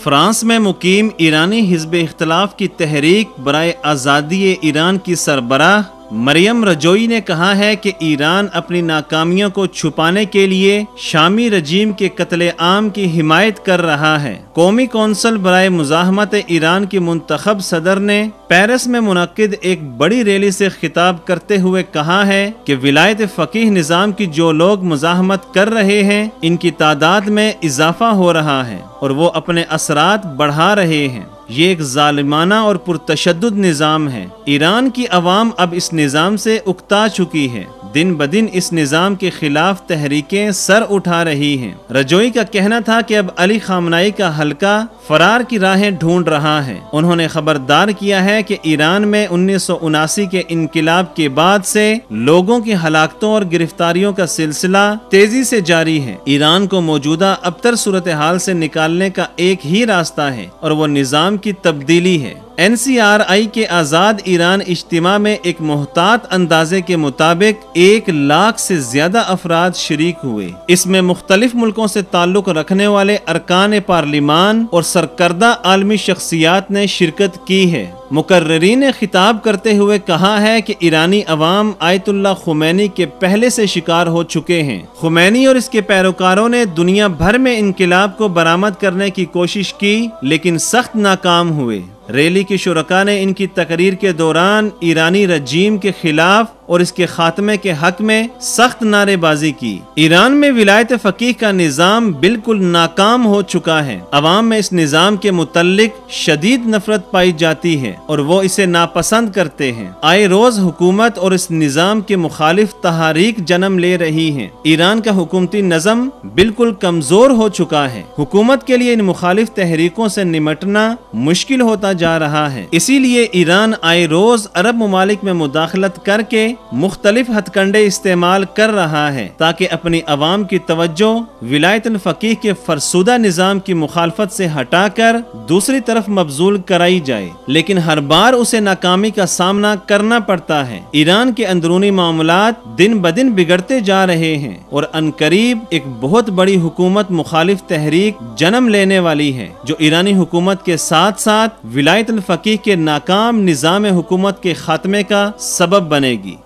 France میں مقیم ایرانی حزب اختلاف کی تحریک برائے آزادی ایران کی سربراہ مریم رجوئی نے کہا ہے کہ ایران اپنی ناکامیوں کو چھپانے کے لیے شامی رجیم کے قتل عام کی حمایت کر رہا ہے۔ قومی کونسل برائے مزاحمت ایران کی منتخب صدر نے پیرس میں منعقد ایک بڑی ریلی سے خطاب کرتے ہوئے کہا ہے کہ ولایت فقیہ نظام کی جو لوگ مزاحمت کر رہے ہیں ان کی تعداد میں اضافہ ہو رہا ہے اور وہ اپنے اثرات بڑھا رہے ہیں۔ یہ ایک ظالمانہ اور پرتشدد نظام ہے۔ ایران کی عوام اب اس نظام سے اکتا چکی ہے۔ دن بدن اس نظام کے خلاف تحریکیں سر اٹھا رہی ہیں۔ رجوئی کا کہنا تھا کہ اب علی خامنائی کا حلقہ فرار کی راہیں ڈھونڈ رہا ہے۔ انہوں نے خبردار کیا ہے کہ ایران میں 1979 کے انقلاب کے بعد سے لوگوں کی ہلاکتوں اور گرفتاریوں کا سلسلہ تیزی سے جاری ہے۔ ایران کو موجودہ ابتر صورتحال سے نکالنے کا ایک ہی راستہ ہے اور وہ نظام کی تبدیلی ہے۔ NCRI کے آزاد ایران اجتماع میں ایک محتاط اندازے کے مطابق 1 لاکھ سے زیادہ افراد شریک ہوئے۔ اس میں مختلف ملکوں سے تعلق رکھنے والے ارکان پارلیمان اور سرکردہ عالمی شخصیات نے شرکت کی ہے۔ مقررین نے خطاب کرتے ہوئے کہا ہے کہ ایرانی عوام آیت اللہ خمینی کے پہلے سے شکار ہو چکے ہیں۔ خمینی اور اس کے پیروکاروں نے دنیا بھر میں انقلاب کو برآمد کرنے کی کوشش کی لیکن سخت ناکام ہوئے۔ ریلی کے شرکاء نے ان کی تقریر کے دوران ایرانی رجیم کے خلاف اور اس کے خاتمے کے حق میں سخت نعرے بازی کی۔ ایران میں ولایت فقیہ کا نظام بالکل ناکام ہو چکا ہے۔ عوام میں اس نظام کے متعلق شدید نفرت پائی جاتی ہے اور وہ اسے ناپسند کرتے ہیں۔ آئے روز حکومت اور اس نظام کے مخالف تحاریک جنم لے رہی ہیں۔ ایران کا حکومتی نظم بالکل کمزور ہو چکا ہے۔ حکومت کے لیے ان مخالف تحریکوں سے نمٹنا مشکل ہوتا جا رہا ہے۔ اسی لیے ایران آئے روز عرب ممالک میں مداخلت کر کے مختلف ہتھ کنڈے استعمال کر رہا ہے تاکہ اپنی عوام کی توجہ ولایت الفقیہ کے فرسودہ نظام کی مخالفت سے ہٹا کر دوسری طرف مبذول کرائی جائے، لیکن ہر بار اسے ناکامی کا سامنا کرنا پڑتا ہے۔ ایران کے اندرونی معاملات دن بدن بگڑتے جا رہے ہیں اور عنقریب ایک بہت بڑی حکومت مخالف تحریک جنم لینے والی ہے جو ایرانی حکومت کے ساتھ ساتھ ولایت الفقیہ کے ناکام نظام حکومت کے خاتمے کا سبب بنے گی۔